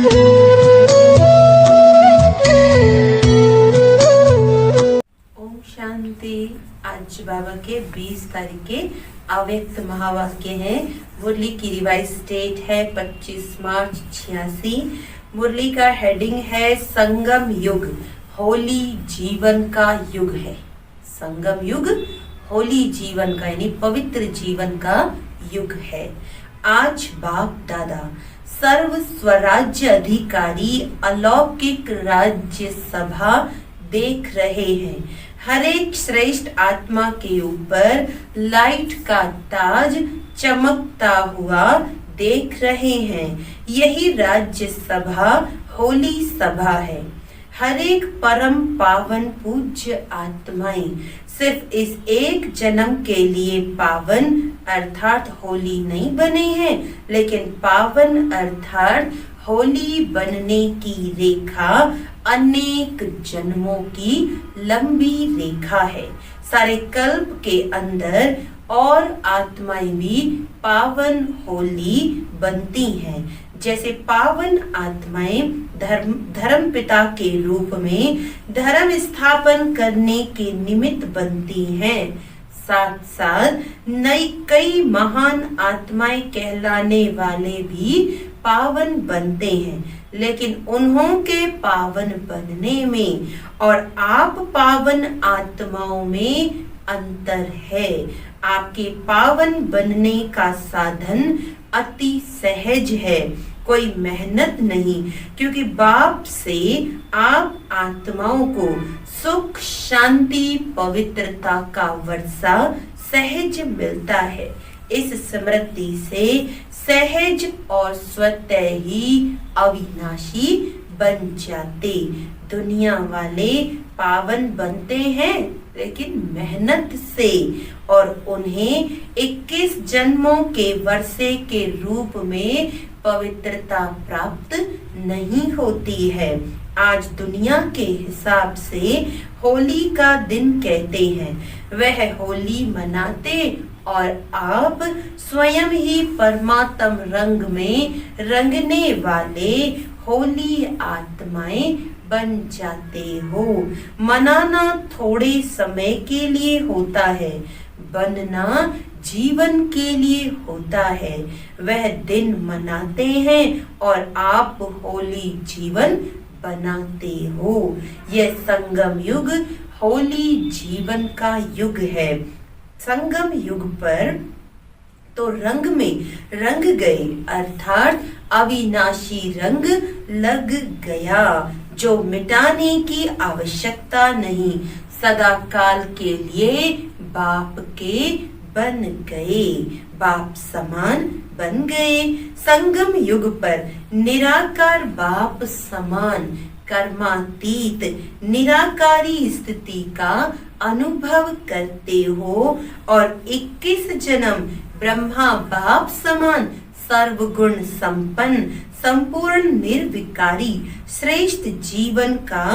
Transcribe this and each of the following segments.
ओम शांति। आज बाबा के 20 तारीख के अव्यक्त महावाक्य हैं। मुरली की रिवाइज डेट है 25 मार्च 86। मुरली का हेडिंग है संगम युग, होली जीवन का युग है। संगम युग होली जीवन का यानी पवित्र जीवन का युग है। आज बाप दादा सर्व स्वराज्य अधिकारी अलौकिक राज्य सभा देख रहे हैं। हर एक श्रेष्ठ आत्मा के ऊपर लाइट का ताज चमकता हुआ देख रहे हैं। यही राज्य सभा होली सभा है। हर एक परम पावन पूज्य आत्माएं सिर्फ इस एक जन्म के लिए पावन अर्थात होली नहीं बने हैं, लेकिन पावन अर्थात होली बनने की रेखा अनेक जन्मों की लंबी रेखा है। सारे कल्प के अंदर और आत्माएं भी पावन होली बनती हैं। जैसे पावन आत्माएं धर्म पिता के रूप में धर्म स्थापन करने के निमित्त बनती हैं, साथ साथ नई कई महान आत्माएं कहलाने वाले भी पावन बनते हैं। लेकिन उन्हों के पावन बनने में और आप पावन आत्माओं में अंतर है। आपके पावन बनने का साधन अति सहज है, कोई मेहनत नहीं, क्योंकि बाप से आप आत्माओं को सुख शांति पवित्रता का वर्षा सहज मिलता है। इस स्मृति से सहज और स्वतः ही अविनाशी बन जाते। दुनिया वाले पावन बनते हैं लेकिन मेहनत से, और उन्हें 21 जन्मों के वर्षे के रूप में पवित्रता प्राप्त नहीं होती है। आज दुनिया के हिसाब से होली का दिन कहते हैं, वह होली मनाते और आप स्वयं ही परमात्म रंग में रंगने वाले होली आत्माएं बन जाते हो। मनाना थोड़े समय के लिए होता है, बनना जीवन के लिए होता है। वह दिन मनाते हैं और आप होली जीवन बनाते हो। यह संगम युग होली जीवन का युग है। संगम युग पर तो रंग में रंग गए, अर्थात अविनाशी रंग लग गया, जो मिटाने की आवश्यकता नहीं। सदा काल के लिए बाप के बन गए, बाप समान बन गए। संगम युग पर निराकार बाप समान कर्मातीत निराकारी स्थिति का अनुभव करते हो और 21 जन्म ब्रह्मा बाप समान सर्वगुण संपन्न संपूर्ण निर्विकारी श्रेष्ठ जीवन का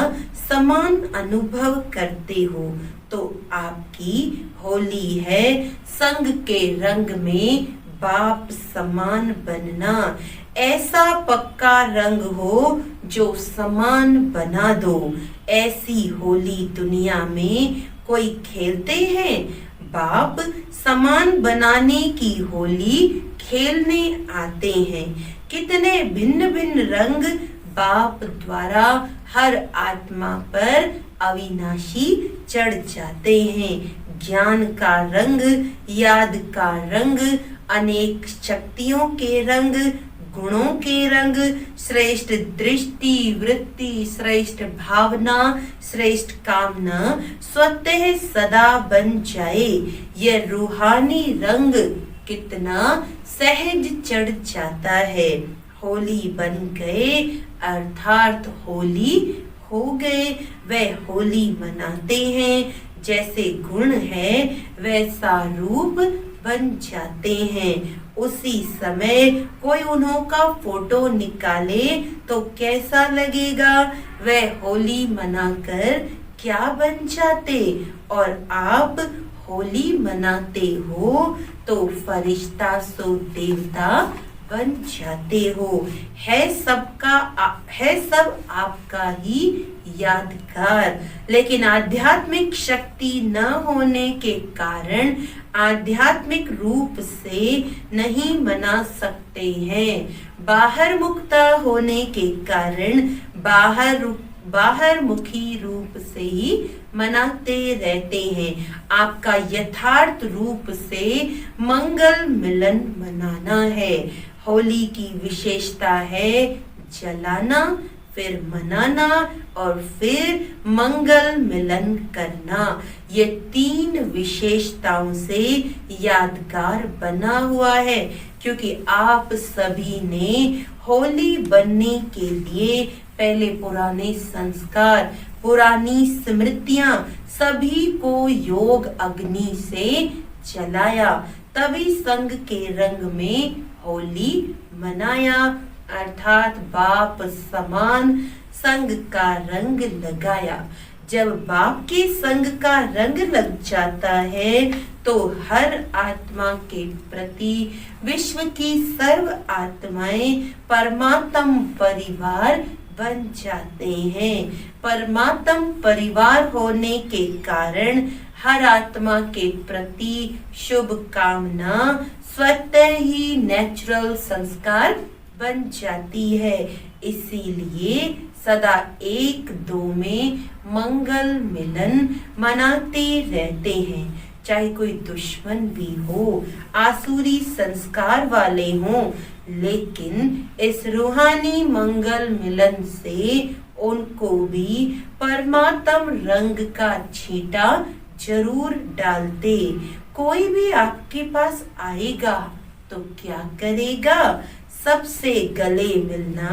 समान अनुभव करते हो। तो आपकी होली है संग के रंग में बाप समान बनना। ऐसा पक्का रंग हो जो समान बना दो। ऐसी होली दुनिया में कोई खेलते हैं? बाप समान बनाने की होली खेलने आते हैं। कितने भिन्न भिन्न रंग बाप द्वारा हर आत्मा पर अविनाशी चढ़ जाते हैं। ज्ञान का रंग, याद का रंग, अनेक शक्तियों के रंग, गुणों के रंग, श्रेष्ठ दृष्टि वृत्ति, श्रेष्ठ भावना, श्रेष्ठ कामना स्वतः सदा बन जाए। यह रूहानी रंग कितना सहज चढ़ जाता है। होली बन गए अर्थात होली हो गए। वह होली मनाते हैं, जैसे गुण है वैसा रूप बन जाते हैं। उसी समय कोई उन्हों का फोटो निकाले तो कैसा लगेगा? वह होली मनाकर क्या बन जाते? और आप होली मनाते हो तो फरिश्ता सो देवता बन जाते हो। है सब आपका ही यादगार। लेकिन आध्यात्मिक शक्ति न होने के कारण आध्यात्मिक रूप से नहीं मना सकते हैं। बाहर मुक्ता होने के कारण बाहर मुखी रूप से ही मनाते रहते हैं। आपका यथार्थ रूप से मंगल मिलन मनाना है। होली की विशेषता है जलाना, फिर मनाना और फिर मंगल मिलन करना। ये 3 विशेषताओं से यादगार बना हुआ है, क्योंकि आप सभी ने होली बनने के लिए पहले पुराने संस्कार, पुरानी स्मृतियां सभी को योग अग्नि से जलाया, तभी संग के रंग में होली मनाया, अर्थात बाप समान संग का रंग लगाया। जब बाप के संग का रंग लग जाता है तो हर आत्मा के प्रति विश्व की सर्व आत्माएं परमात्म परिवार बन जाते हैं। परमात्म परिवार होने के कारण हर आत्मा के प्रति शुभ कामना स्वतः ही नेचुरल संस्कार बन जाती है। इसीलिए सदा 1-2 में मंगल मिलन मनाते रहते हैं। चाहे कोई दुश्मन भी हो, आसुरी संस्कार वाले हों, लेकिन इस रूहानी मंगल मिलन से उनको भी परमात्म रंग का छींटा जरूर डालते। कोई भी आपके पास आएगा तो क्या करेगा? सबसे गले मिलना,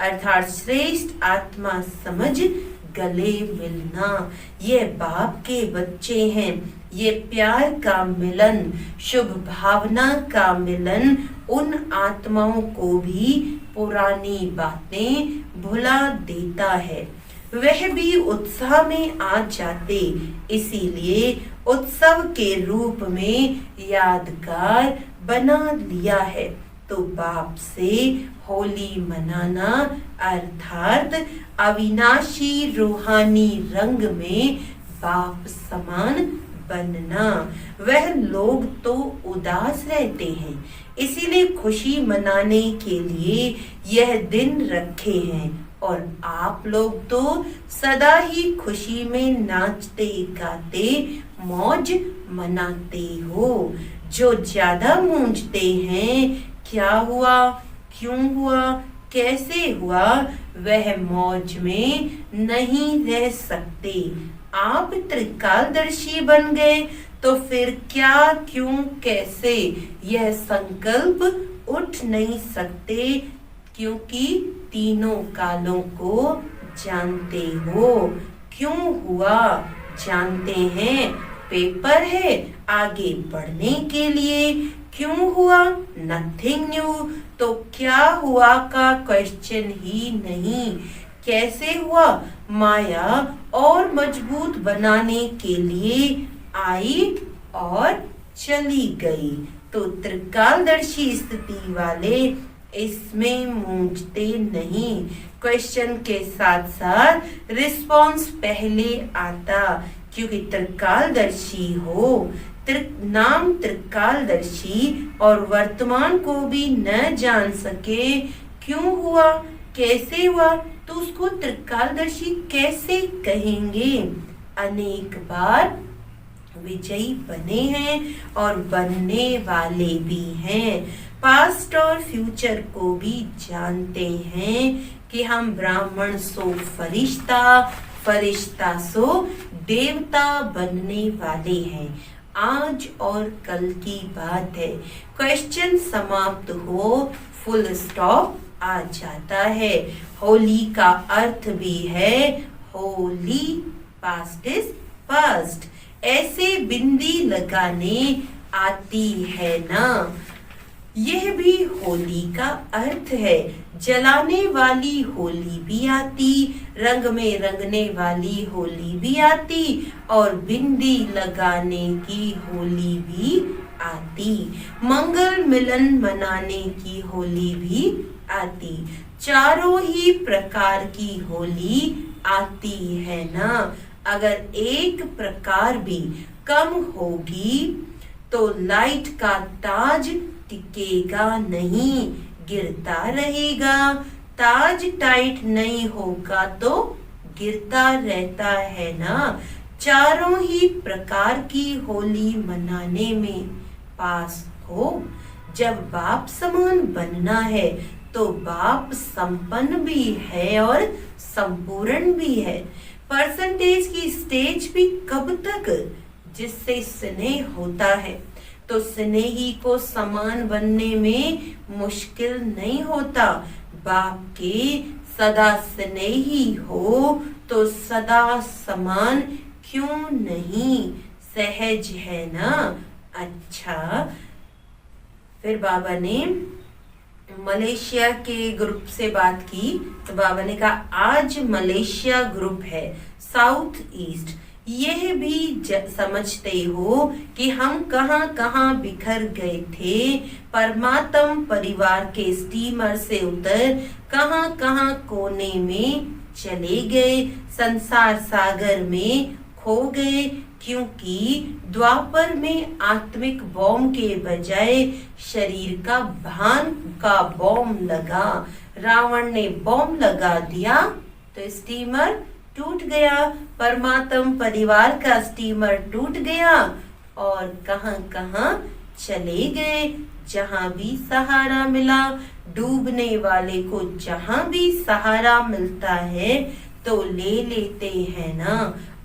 अर्थात श्रेष्ठ आत्मा समझ गले मिलना। ये बाप के बच्चे हैं। ये प्यार का मिलन, शुभ भावना का मिलन उन आत्माओं को भी पुरानी बातें भुला देता है। वह भी उत्साह में आ जाते। इसीलिए उत्सव के रूप में यादगार बना लिया है। तो बाप से होली मनाना अर्थात अविनाशी रूहानी रंग में बाप समान बनना। वह लोग तो उदास रहते हैं, इसीलिए खुशी मनाने के लिए यह दिन रखे हैं, और आप लोग तो सदा ही खुशी में नाचते गाते मौज मनाते हो। जो ज्यादा मूंझते हैं क्या हुआ, क्यों हुआ, कैसे हुआ, वह मौज में नहीं रह सकते। आप त्रिकालदर्शी बन गए तो फिर क्या, क्यों, कैसे यह संकल्प उठ नहीं सकते, क्योंकि तीनों कालों को जानते हो। क्यों हुआ जानते हैं, पेपर है आगे बढ़ने के लिए। क्यों हुआ, नथिंग न्यू, तो क्या हुआ का क्वेश्चन ही नहीं। कैसे हुआ, माया और मजबूत बनाने के लिए आई और चली गई। तो त्रिकालदर्शी स्थिति वाले इसमें मूंझते नहीं। क्वेश्चन के साथ साथ रिस्पॉन्स पहले आता, क्योंकि त्रिकालदर्शी हो। नाम त्रिकालदर्शी और वर्तमान को भी न जान सके, क्यों हुआ, कैसे हुआ, तो उसको त्रिकालदर्शी कैसे कहेंगे। अनेक बार विजयी बने हैं और बनने वाले भी हैं। पास्ट और फ्यूचर को भी जानते हैं कि हम ब्राह्मण सो फरिश्ता, फरिश्ता सो देवता बनने वाले हैं। आज और कल की बात है। क्वेश्चन समाप्त हो, फुल स्टॉप आ जाता है। होली का अर्थ भी है होली, पास्ट इज पास्ट। ऐसे बिंदी लगाने आती है ना, यह भी होली का अर्थ है। जलाने वाली होली भी आती, रंग में रंगने वाली होली भी आती, और बिंदी लगाने की होली भी आती, मंगल मिलन मनाने की होली भी आती, चारों ही प्रकार की होली आती है ना। अगर एक प्रकार भी कम होगी तो लाइट का ताज टिकेगा नहीं, गिरता रहेगा। ताज टाइट नहीं होगा तो गिरता रहता है ना। चारों ही प्रकार की होली मनाने में पास हो। जब बाप समान बनना है तो बाप संपन्न भी है और संपूर्ण भी है। परसेंटेज की स्टेज भी कब तक, जिससे स्नेह होता है तो स्नेही को समान बनने में मुश्किल नहीं होता। बाप के सदा स्नेही हो तो सदा समान क्यों नहीं, सहज है ना। अच्छा, फिर बाबा ने मलेशिया के ग्रुप से बात की तो बाबा ने कहा आज मलेशिया ग्रुप है साउथ ईस्ट, यह भी समझते हो कि हम कहां कहां बिखर गए थे। परमात्म परिवार के स्टीमर से उतर कहां कहां कोने में चले गए, संसार सागर में खो गए, क्योंकि द्वापर में आत्मिक बॉम्ब के बजाय शरीर का भान का बॉम्ब लगा। रावण ने बॉम्ब लगा दिया तो स्टीमर टूट गया, परमात्म परिवार का स्टीमर टूट गया और कहां कहां चले गए। जहां भी सहारा मिला, डूबने वाले को जहां भी सहारा मिलता है तो ले लेते हैं ना।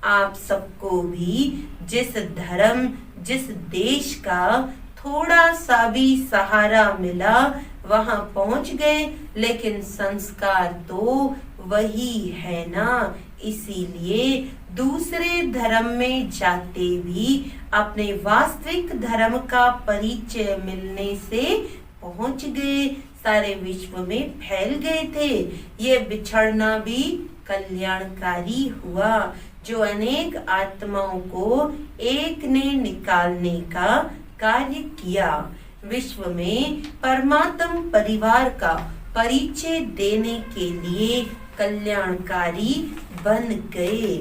आप सबको भी जिस धर्म जिस देश का थोड़ा सा भी सहारा मिला वहां पहुंच गए, लेकिन संस्कार तो वही है ना। इसीलिए दूसरे धर्म में जाते भी अपने वास्तविक धर्म का परिचय मिलने से पहुंच गए, सारे विश्व में फैल गए थे। ये बिछड़ना भी कल्याणकारी हुआ, जो अनेक आत्माओं को एक ने निकालने का कार्य किया। विश्व में परमात्म परिवार का परिचय देने के लिए कल्याणकारी बन गए।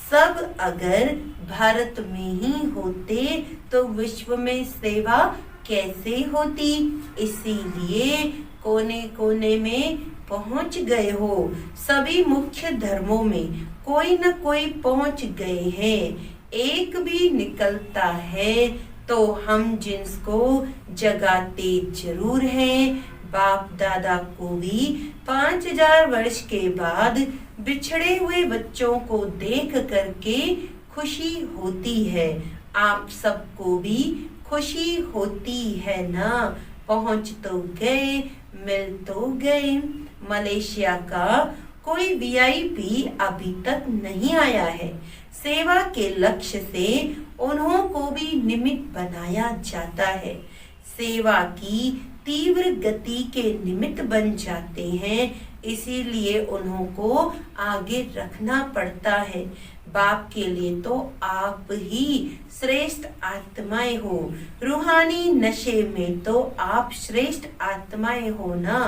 सब अगर भारत में ही होते तो विश्व में सेवा कैसे होती। इसीलिए कोने कोने में पहुंच गए हो। सभी मुख्य धर्मों में कोई न कोई पहुंच गए हैं। एक भी निकलता है तो हम जिसको जगाते जरूर हैं। बाप दादा को भी 5000 वर्ष के बाद बिछड़े हुए बच्चों को देख करके खुशी होती है। आप सबको भी खुशी होती है ना। पहुंच तो गए, मिल तो गए। मलेशिया का कोई वीआईपी अभी तक नहीं आया है। सेवा के लक्ष्य से उन्हों को भी निमित्त बनाया जाता है। सेवा की तीव्र गति के निमित्त बन जाते हैं, इसीलिए उन्हों को आगे रखना पड़ता है। बाप के लिए तो आप ही श्रेष्ठ आत्माएं हो। रूहानी नशे में तो आप श्रेष्ठ आत्माएं हो ना।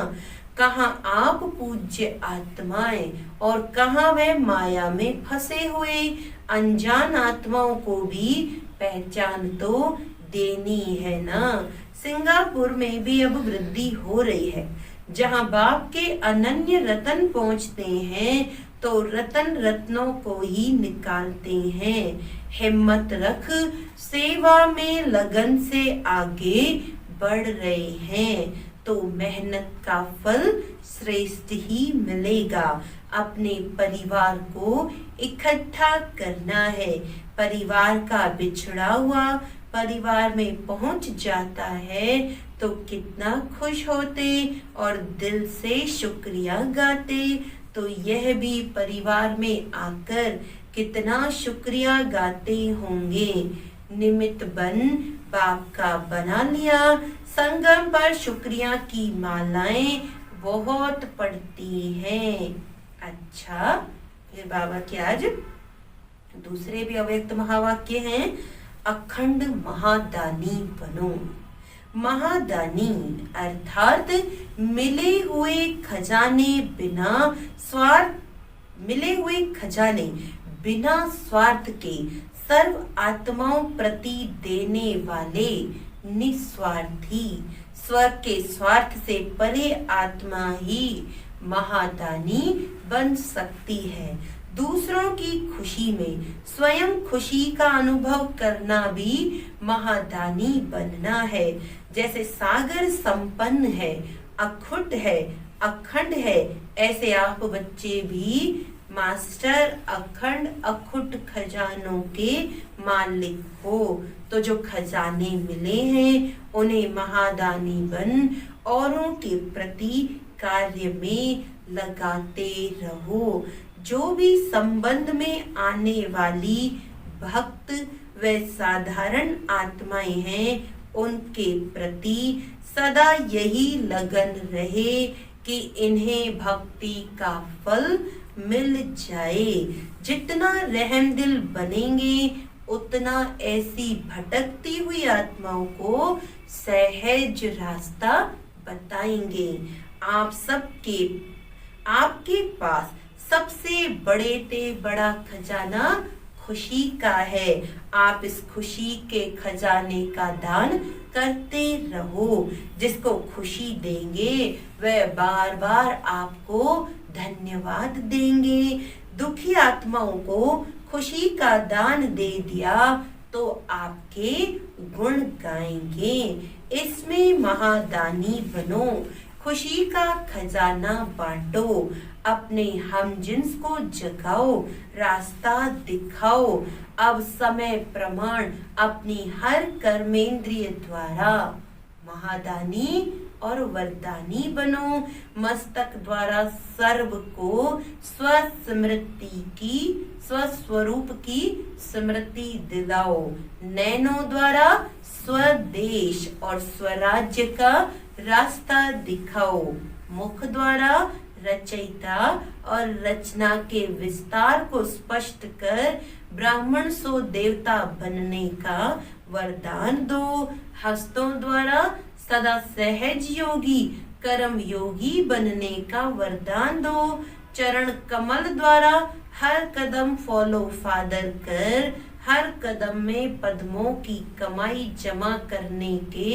कहाँ आप पूज्य आत्माएं और कहाँ वह माया में फंसे हुए अनजान आत्माओं को भी पहचान तो देनी है ना। सिंगापुर में भी अब वृद्धि हो रही है। जहाँ बाप के अनन्य रतन पहुँचते हैं तो रतन रत्नों को ही निकालते हैं। हिम्मत रख, सेवा में लगन से आगे बढ़ रहे हैं तो मेहनत का फल श्रेष्ठ ही मिलेगा। अपने परिवार को इकट्ठा करना है। परिवार का बिछड़ा हुआ परिवार में पहुंच जाता है तो कितना खुश होते और दिल से शुक्रिया गाते। तो यह भी परिवार में आकर कितना शुक्रिया गाते होंगे। निमित्त बन बाप का बना लिया। संगम पर शुक्रिया की मालाएं बहुत पड़ती हैं। अच्छा, फिर बाबा के आज दूसरे भी अव्यक्त महावाक्य हैं। अखंड महादानी बनो। महादानी अर्थात मिले हुए खजाने बिना स्वार्थ के सर्व आत्माओं प्रति देने वाले निस्वार्थी, स्वर्ग के स्वार्थ से परे आत्मा ही महादानी बन सकती है। दूसरों की खुशी में स्वयं खुशी का अनुभव करना भी महादानी बनना है। जैसे सागर संपन्न है, अखुट है, अखंड है, ऐसे आप बच्चे भी मास्टर अखंड अखुट खजानों के मालिक हो। तो जो खजाने मिले हैं उन्हें महादानी बन औरों के प्रति कार्य में लगाते रहो। जो भी संबंध में आने वाली भक्त व साधारण आत्माएं हैं उनके प्रति सदा यही लगन रहे कि इन्हें भक्ति का फल मिल जाए। जितना रहमदिल बनेंगे उतना ऐसी भटकती हुई आत्माओं को सहज रास्ता बताएंगे। आपके पास सबसे बड़ा खजाना खुशी का है। आप इस खुशी के खजाने का दान करते रहो। जिसको खुशी देंगे वह बार बार आपको धन्यवाद देंगे। दुखी आत्माओं को खुशी का दान दे दिया तो आपके गुण गाएंगे। इसमें महादानी बनो, खुशी का खजाना बांटो, अपने हमजिन्स को जगाओ, रास्ता दिखाओ। अब समय प्रमाण अपनी हर कर्मेंद्रिय द्वारा महादानी और वरदानी बनो। मस्तक द्वारा सर्व को स्वस्वरूप की स्मृति दिलाओ। नैनों द्वारा स्वदेश और स्वराज्य का रास्ता दिखाओ। मुख द्वारा रचयिता और रचना के विस्तार को स्पष्ट कर ब्राह्मण सो देवता बनने का वरदान दो। हस्तों द्वारा सदा सहज योगी कर्म योगी बनने का वरदान दो। चरण कमल द्वारा हर कदम फॉलो फादर कर हर कदम में पद्मों की कमाई जमा करने के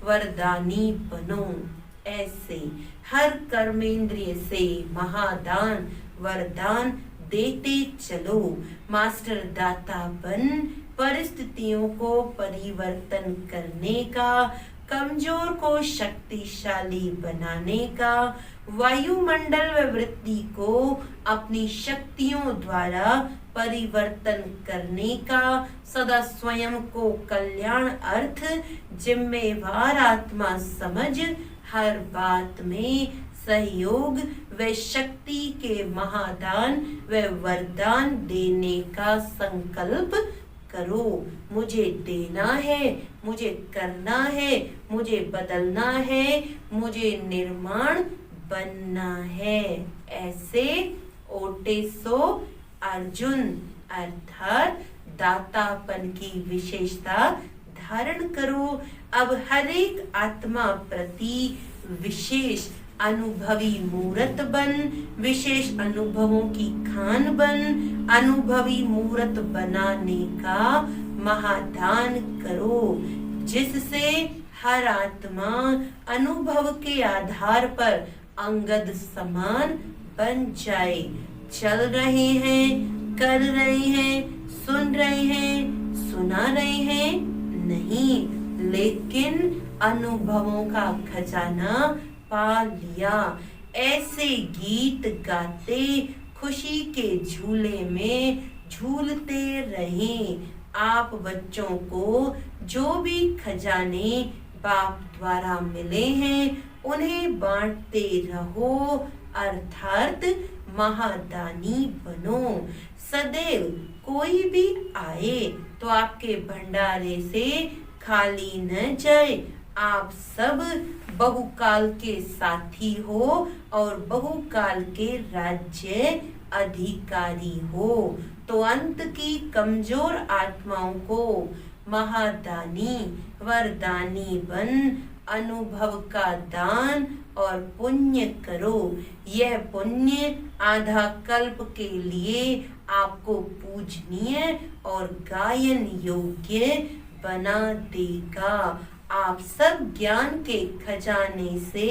वरदानी बनो। ऐसे हर कर्मेंद्रिय से महादान वरदान देते चलो। मास्टर दाता बन परिस्थितियों को परिवर्तन करने का, कमजोर को शक्तिशाली बनाने का, वायुमंडल व वृत्ति को अपनी शक्तियों द्वारा परिवर्तन करने का, सदा स्वयं को कल्याण अर्थ जिम्मेवार आत्मा समझ हर बात में सहयोग व शक्ति के महादान व वरदान देने का संकल्प करो। मुझे देना है, मुझे करना है, मुझे बदलना है, मुझे निर्माण बनना है। ऐसे ओटेसो अर्जुन अर्थात दातापन की विशेषता धारण करो। अब हर एक आत्मा प्रति विशेष अनुभवी मूर्त बन, विशेष अनुभवों की खान बन, अनुभवी मूर्त बनाने का महादान करो, जिससे हर आत्मा अनुभव के आधार पर अंगद समान बन जाए। चल रहे हैं, कर रहे हैं, सुन रहे हैं, सुना रहे हैं नहीं, लेकिन अनुभवों का खजाना पा लिया। ऐसे गीत गाते खुशी के झूले में झूलते रहें। आप बच्चों को जो भी खजाने बाप द्वारा मिले हैं उन्हें बांटते रहो, अर्थात महादानी बनो। सदैव कोई भी आए तो आपके भंडारे से खाली न जाए। आप सब बहुकाल के साथी हो और बहुकाल के राज्य अधिकारी हो। तो अंत की कमजोर आत्माओं को महादानी वरदानी बन, अनुभव का दान और पुण्य करो। यह पुण्य आधा कल्प के लिए आपको पूजनीय और गायन योग्य बना देगा। आप सब ज्ञान के खजाने से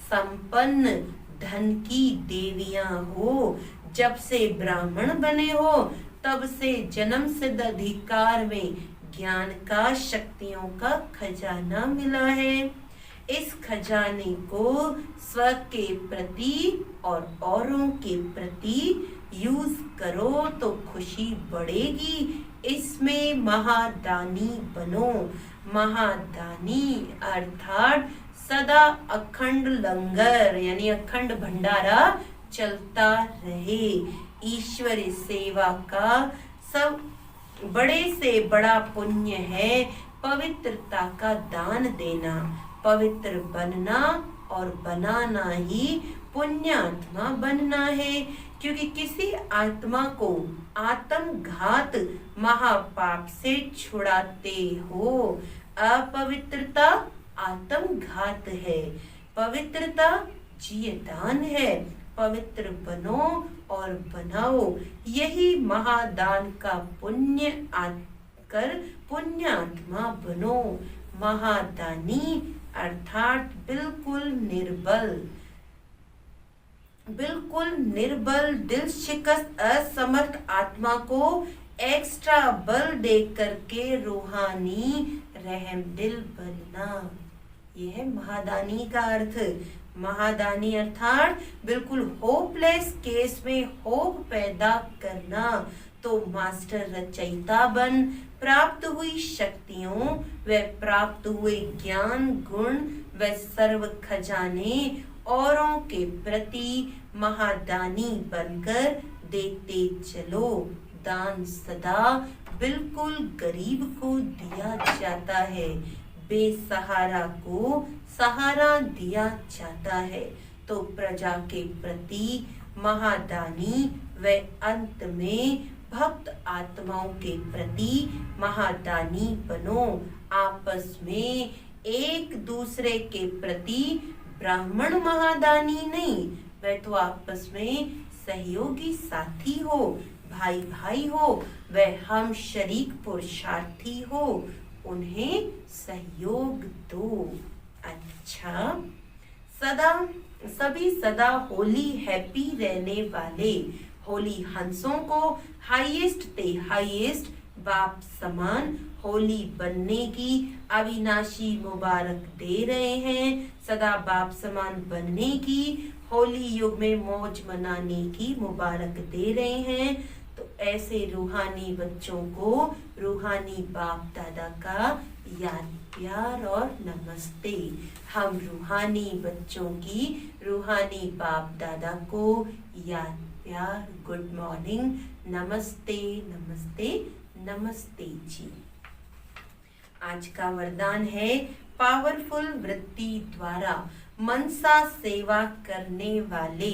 संपन्न धन की देवियां हो। जब से ब्राह्मण बने हो तब से जन्म सिद्ध अधिकार में ज्ञान का, शक्तियों का खजाना मिला है। इस खजाने को स्व के प्रति और औरों के प्रति यूज करो तो खुशी बढ़ेगी। इसमें महादानी बनो। महादानी अर्थात सदा अखंड लंगर यानी अखंड भंडारा चलता रहे। ईश्वरी सेवा का सब बड़े से बड़ा पुण्य है पवित्रता का दान देना। पवित्र बनना और बनाना ही पुण्यात्मा बनना है, क्योंकि किसी आत्मा को आत्मघात महापाप से छुड़ाते हो। अपवित्रता आत्मघात है, पवित्रता जीदान है। पवित्र बनो और बनाओ, यही महादान का पुण्य कर पुण्यात्मा बनो। महादानी अर्थात बिल्कुल निर्बल दिल शिकस्त असमर्थ आत्मा को एक्स्ट्रा बल दे करके रूहानी रहम दिल बनना। यह है महादानी का अर्थ। महादानी अर्थात बिल्कुल होपलेस केस में होप पैदा करना। तो मास्टर रचयिता बन प्राप्त हुई शक्तियों व प्राप्त हुए ज्ञान गुण व सर्व खजाने औरों के प्रति महादानी बनकर देते चलो। दान सदा बिल्कुल गरीब को दिया जाता है, बेसहारा को सहारा दिया जाता है। तो प्रजा के प्रति महादानी व अंत में भक्त आत्माओं के प्रति महादानी बनो। आपस में एक दूसरे के प्रति ब्राह्मण महादानी नहीं, वह तो आपस में सहयोगी साथी हो, भाई भाई हो, वह हम शरीक पुरुषार्थी हो, उन्हें सहयोग दो। अच्छा, सभी सदा होली हैप्पी रहने वाले होली हंसों को हाईएस्ट बाप समान होली बनने की अविनाशी मुबारक दे रहे हैं। सदा बाप समान बनने की, होली युग में मौज मनाने की मुबारक दे रहे हैं। तो ऐसे रूहानी बच्चों को रूहानी बाप दादा का याद प्यार और नमस्ते। हम रूहानी बच्चों की रूहानी बाप दादा को याद प्यार, गुड मॉर्निंग, नमस्ते नमस्ते नमस्ते जी। आज का वरदान है पावरफुल वृत्ति द्वारा मनसा सेवा करने वाले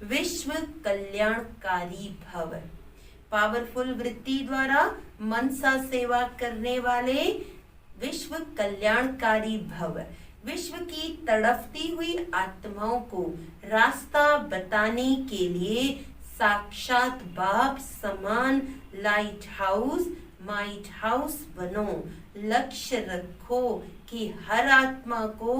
विश्व कल्याणकारी भव। पावरफुल वृत्ति द्वारा मनसा सेवा करने वाले विश्व कल्याणकारी भव। विश्व की तड़पती हुई आत्माओं को रास्ता बताने के लिए साक्षात बाप समान लाइट हाउस बनो। लक्ष्य रखो कि हर आत्मा को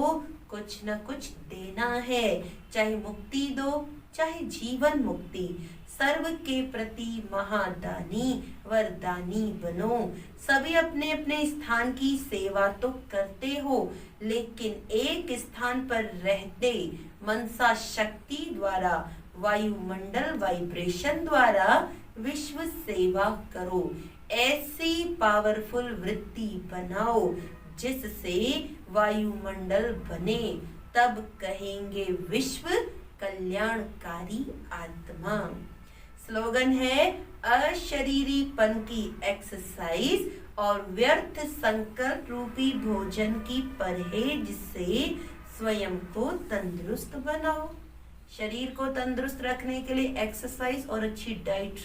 कुछ न कुछ देना है, चाहे मुक्ति दो चाहे जीवन मुक्ति। सर्व के प्रति महादानी वरदानी बनो। सभी अपने अपने स्थान की सेवा तो करते हो, लेकिन एक स्थान पर रहते मनसा शक्ति द्वारा वायुमंडल वाइब्रेशन द्वारा विश्व सेवा करो। ऐसी पावरफुल वृत्ति बनाओ जिससे वायुमंडल बने, तब कहेंगे विश्व कल्याणकारी आत्मा। स्लोगन है अशरीरीपन की एक्सरसाइज और व्यर्थ संकल्प रूपी भोजन की परहेज से स्वयं को तंदुरुस्त बनाओ। शरीर को तंदुरुस्त रखने के लिए एक्सरसाइज और अच्छी डाइट,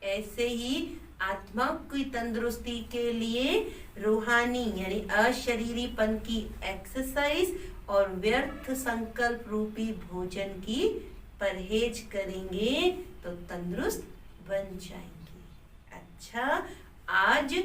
ऐसे ही आत्मा की तंदुरुस्ती के लिए रूहानी यानी अशरीरीपन की एक्सरसाइज और व्यर्थ संकल्प रूपी भोजन की परहेज करेंगे तो तंदुरुस्त बन जाएंगे। अच्छा, आज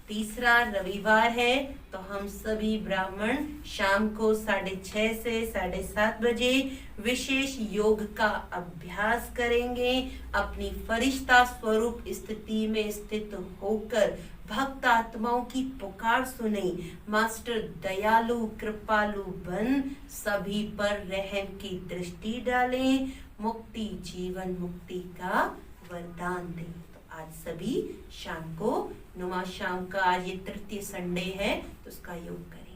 तीसरा रविवार है तो हम सभी ब्राह्मण शाम को 6:30 से 7:30 बजे विशेष योग का अभ्यास करेंगे। अपनी फरिश्ता स्वरूप स्थिति में स्थित होकर भक्त आत्माओं की पुकार सुने। मास्टर दयालु कृपालु बन सभी पर रहम की दृष्टि डालें, मुक्ति जीवन मुक्ति का वरदान दें। आज सभी शाम को नुमा शाम का, आज ये तृतीय संडे है तो उसका योग करें।